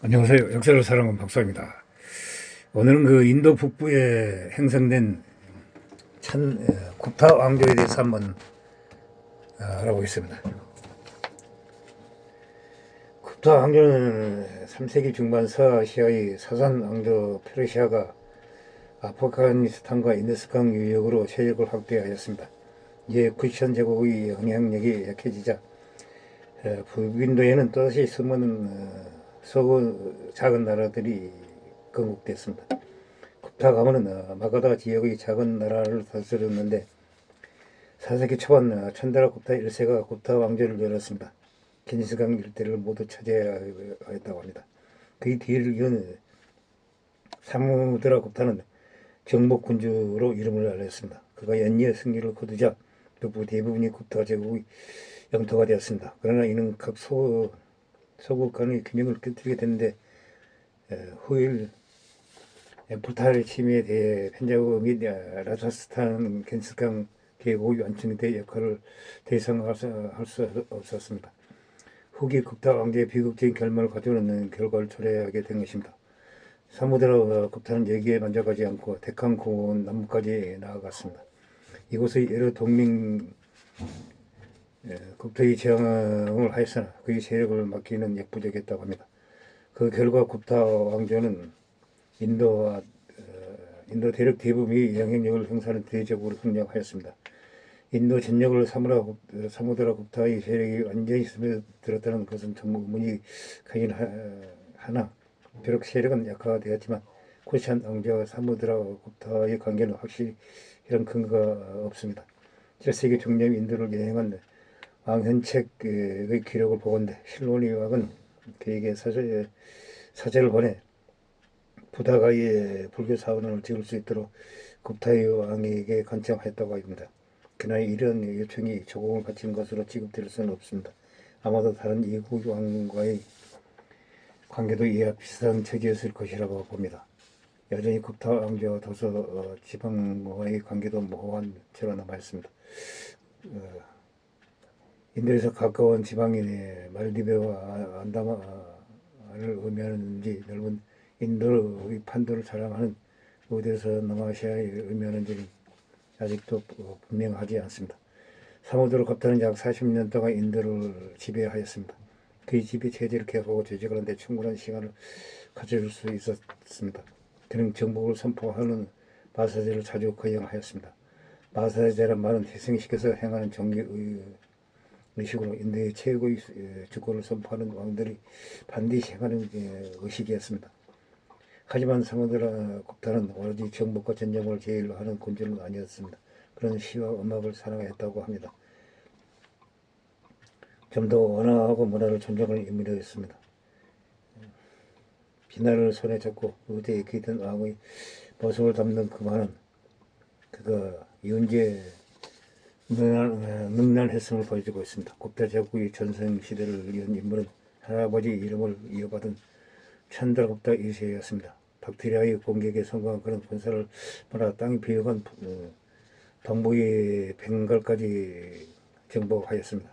안녕하세요. 역사를 사랑하는 박사입니다. 오늘은 인도 북부에 형성된 굽타 왕조에 대해서 한번 알아보겠습니다. 굽타 왕조는 3세기 중반 서아시아의 사산 왕조 페르시아가 아프가니스탄과 인더스강 유역으로 세력을 확대하였습니다. 이에 쿠션 제국의 영향력이 약해지자 북인도에는 또다시 숨은 서구 작은 나라들이 건국됐습니다. 굽타 가문은 마가다 지역의 작은 나라를 다스렸는데 4세기 초반 천다라 굽타 1세가 굽타 왕조를 열었습니다. 겐지스강 일대를 모두 차지하였다고 합니다. 그의 뒤를 이은 사무드라 굽타는 정복군주로 이름을 알렸습니다. 그가 연이어 승리를 거두자 북부 대부분이 굽타 제국의 영토가 되었습니다. 그러나 이는 각 서구 간의 균형을 깨뜨리게 됐는데 후일 에프탈 침해에 대해 펜자브 및 라자스탄 겐스강 계곡의 완충이 될 역할을 더 이상 할 수 없었습니다. 후기 굽타 왕조의 비극적인 결말을 가져오는 결과를 초래하게 된 것입니다. 사무드라 굽타는 여기에 만족하지 않고 데칸 고원 남부까지 나아갔습니다. 이곳의 여러 동맹 굽타의 제왕을 하였으나 그의 세력을 막기는 역부족했다고 합니다. 그 결과 굽타 왕조는 인도 대륙 대부분이 영향력을 행사하는 대적으로 성장하였습니다. 인도 전역을 사무드라 굽타의 세력이 완전히 스며들었다는 것은 전무 의문이 가긴 하나 비록 세력은 약화되었지만 쿠샨 왕조와 사무드라 굽타의 관계는 확실한 근거가 없습니다. 7세기 중년 인도를 여행한 왕현책의 기록을 보건대 실로니 왕은 그에게 사제를 보내 부다가의 불교 사원을 지을 수 있도록 굽타의 왕에게 간청했다고 합니다. 그러나 이런 요청이 조공을 바치는 것으로 취급될 수는 없습니다. 아마도 다른 이국 왕과의 관계도 이와 비슷한 처지였을 것이라고 봅니다. 여전히 굽타 왕조와 도서 지방과의 관계도 모호한 채로 남아있습니다. 인도에서 가까운 지방인 말디베와 안다만을 의미하는지 넓은 인도의 판도를 자랑하는 어디에서 남아시아에 의미하는지는 아직도 분명하지 않습니다. 사무드라 굽타는 약 40년 동안 인도를 지배하였습니다. 그의 지배 체제를 개혁하고 조직하는 데 충분한 시간을 가질 수 있었습니다. 그는 정복을 선포하는 마사제를 자주 거행하였습니다. 마사제란 말은 희생시켜서 행하는 종교 의식으로 인도의 최고의 주권을 선포하는 왕들이 반드시 행하는 의식이었습니다. 하지만 사무드라 굽타는 오로지 정복과 전쟁을 제일로 하는 군주는 아니었습니다. 그런 시와 음악을 사랑했다고 합니다. 좀 더 원화하고 문화를 존중하는 인물이었습니다. 비나를 손에 잡고 의대에 기던 왕의 모습을 담는 그 말은 그가 이은재 능란했음을 보여주고 있습니다. 굽타 제국의 전성시대를 이은 인물은 할아버지 이름을 이어받은 찬드라 굽타 2세였습니다. 박테리아의 공격에 성공한 그런 군사를 몰아 땅이 비어간 동부의 벵갈까지 정복하였습니다.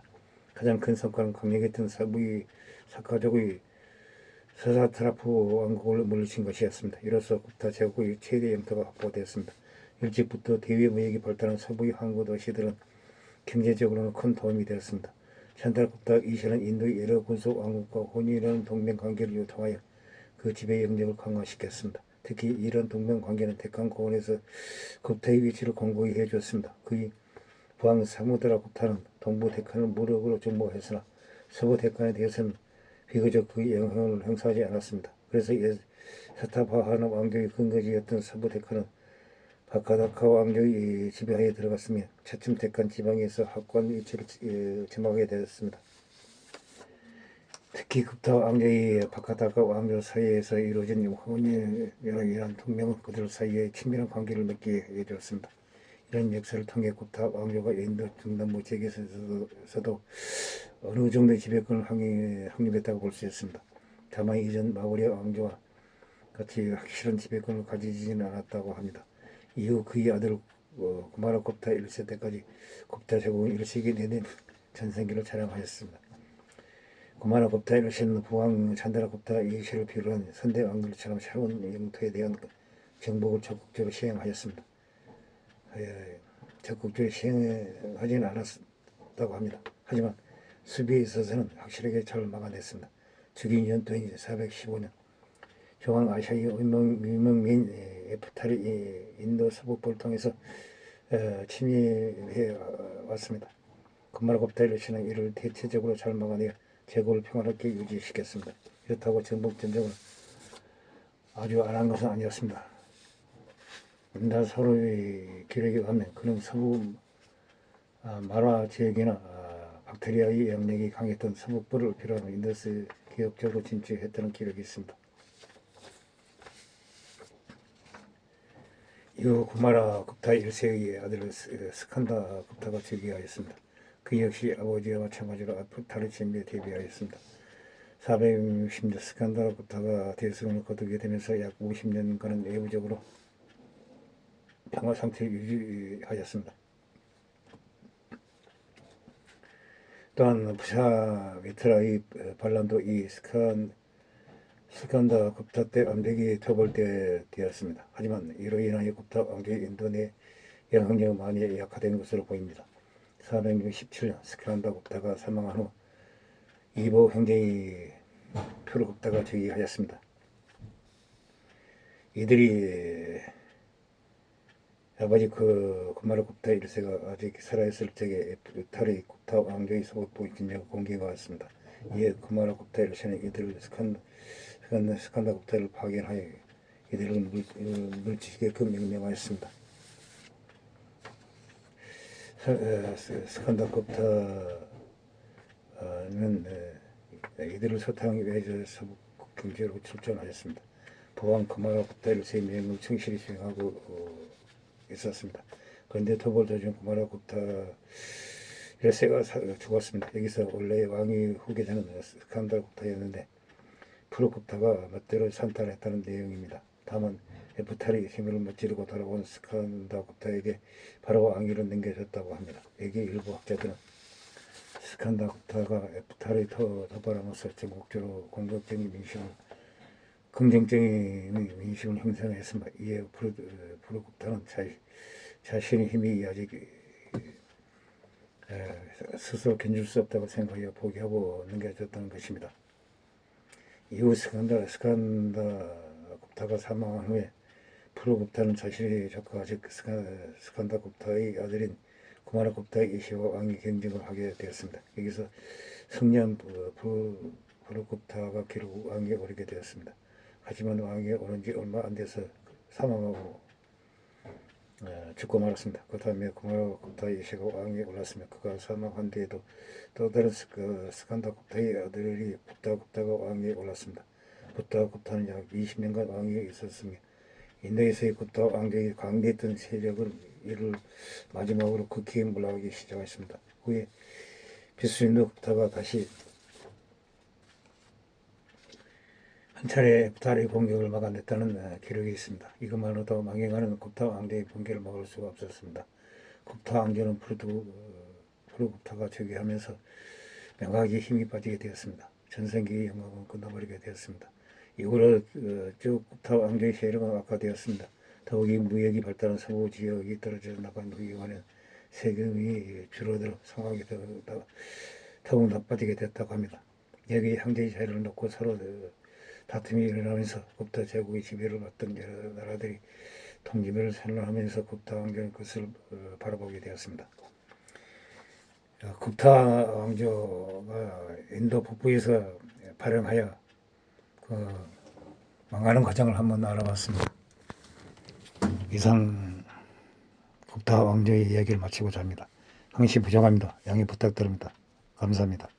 가장 큰 성과는 강력했던 서부의 사카족의 서사트라프 왕국을 물리친 것이었습니다. 이로써 굽타 제국의 최대 영토가 확보되었습니다. 일찍부터 대외 무역이 발달한 서부의 항구 도시들은 경제적으로는 큰 도움이 되었습니다. 찬드라 굽타 2세는 인도의 여러 군속 왕국과 혼인이라는 동맹 관계를 유통하여 그 지배 영역을 강화시켰습니다. 특히 이런 동맹 관계는 데칸 고원에서 굽타의 위치를 공고히 해주었습니다. 그의 부왕 사무드라 굽타는 동부 데칸을 무력으로 정복했으나 서부 데칸에 대해서는 비교적 그 영향을 행사하지 않았습니다. 그래서 사타바하나 왕조의 근거지였던 서부 데칸은 바카다카 왕조의 지배하에 들어갔으며 차츰 데칸 지방에서 확고한 위치를 점하게 되었습니다. 특히 굽타 왕조의 바카다카 왕조 사이에서 이루어진 혼인이라는 동맹은 그들 사이에 친밀한 관계를 맺게 해주었습니다. 이런 역사를 통해 굽타 왕조가 인도 중남부 지역에서도 어느 정도의 지배권을 확립했다고 볼 수 있습니다. 다만 이전 마우리아 왕조와 같이 확실한 지배권을 가지지는 않았다고 합니다. 이후 그의 아들 구마라 굽타 1세 때까지 굽타 제국은 1세기 내내 전성기를 자랑하였습니다. 구마라 굽타의 러시아는 부왕 찬다라 굽타 이시를 비롯한 선대 왕들처럼 새로운 영토에 대한 정복을 적극적으로 시행하였습니다. 적극적으로 시행하지는 않았다고 합니다. 하지만 수비에 있어서는 확실하게 잘 막아냈습니다. 즉위 연도인 415년 중앙 아시아의 유명민 에프탈이 인도 서북부를 통해서 침입해 왔습니다. 구마라 굽타의 러시아는 이를 대체적으로 잘 막아내어 제국을 평화롭게 유지시켰습니다. 이렇다고 정복전쟁을 아주 안 한 것은 아니었습니다. 인다 서로의 기록에 의하면 그는 서부 마라 지역이나 박테리아의 영역이 강했던 서북부를 비롯한 인더스 기업적으로 진출했다는 기록이 있습니다. 이후 구마라 굽타 1세의 아들 스칸다 굽타가 즉위하였습니다. 그 역시 아버지와 마찬가지로 아프타르 진비에 데뷔하였습니다. 460년 스칸다 굽타가 대승을 거두게 되면서 약 50년간은 내부적으로 평화 상태를 유지하였습니다. 또한 부샤 미트라의 반란도 이 스칸다 굽타 때 암벽이 토벌되었습니다. 하지만 이로 인하여 굽타 왕조의 인도 내 영향력이 많이 약화된 것으로 보입니다. 467년 스칸다 굽타가 사망한 후 이보 형제의 표르 굽타가 즉위하였습니다. 이들이 아버지 구마라 굽타 1세가 아직 살아있을 적에 에프탈의 굽타 왕조의 서북부 진영을 공격하였습니다. 이에 구마라 굽타 1세는 이들을 스칸다 굽타를 파견하여 이들을 물리치게끔 명령하였습니다. 스칸다 굽타는 이들을 소탕하기 위해 서북 경제로 출전하였습니다. 부왕 구마라 굽타 1세의 명령을 충실히 수행하고 있었습니다. 그런데 토벌 도중 구마라 굽타 1세가 죽었습니다. 여기서 원래 왕의 후계자는 스칸다 굽타였는데 푸르 굽타가 멋대로 산탈했다는 내용입니다. 다만 에프탈이 힘을 무찌르고 돌아온 스칸다 굽타에게 바로 왕위를 넘겨줬다고 합니다. 여기 일부 학자들은 스칸다 굽타가 에프탈의 토벌함으로써 전국적으로 공격적인 민심을 긍정적인 민심을 형성했습니다. 이에 푸르 굽타는 자신의 힘이 아직 스스로 견줄 수 없다고 생각하여 포기하고 넘겨줬다는 것입니다. 이후 스칸다 굽타가 사망한 후에 푸르 굽타는 자신의 조카 스칸다 굽타의 아들인 구마라 굽타 이시와 왕위 경쟁을 하게 되었습니다. 여기서 승리한 푸르 굽타가 결국 왕위에 오르게 되었습니다. 하지만 왕위에 오른 지 얼마 안 돼서 사망하고 죽고 말았습니다. 그 다음에 구마라 굽타 이시가 왕위에 올랐으며 그가 사망한 뒤에도 또 다른 스칸다 굽타의 아들이 붓다 굽타가 왕위에 올랐습니다. 붓다 굽타는 약 20년간 왕위에 있었으며 인도에서의 굽타 왕족이 강대했던 세력은 이를 마지막으로 극히에 몰아가기 시작했습니다. 후에 비스윈도 굽타가 다시 한 차례 에프탈의 공격을 막아냈다는 기록이 있습니다. 이것만으로도 망해가는 굽타 왕조의 붕괴를 막을 수가 없었습니다. 굽타 왕조는 푸르 굽타가 즉위하면서 명하게 힘이 빠지게 되었습니다. 전생기의 영광은 끝나버리게 되었습니다. 이후로 쭉 굽타 왕조의 세력은 악화되었습니다. 더욱이 무역이 발달한 서부 지역이 떨어져 나간 후에는 세금이 줄어들어 상황이 더욱 나빠지게 됐다고 합니다. 여기 형제의 자리를 놓고 서로 다툼이 일어나면서 굽타 제국의 지배를 받던 여러 나라들이 통지배를 선언하면서 굽타 왕조는 그것을 바라보게 되었습니다. 굽타 왕조가 인도 북부에서 발행하여 망하는 과정을 한번 알아봤습니다. 이상 굽타 왕조의 이야기를 마치고자 합니다. 항시 부족합니다. 양해 부탁드립니다. 감사합니다.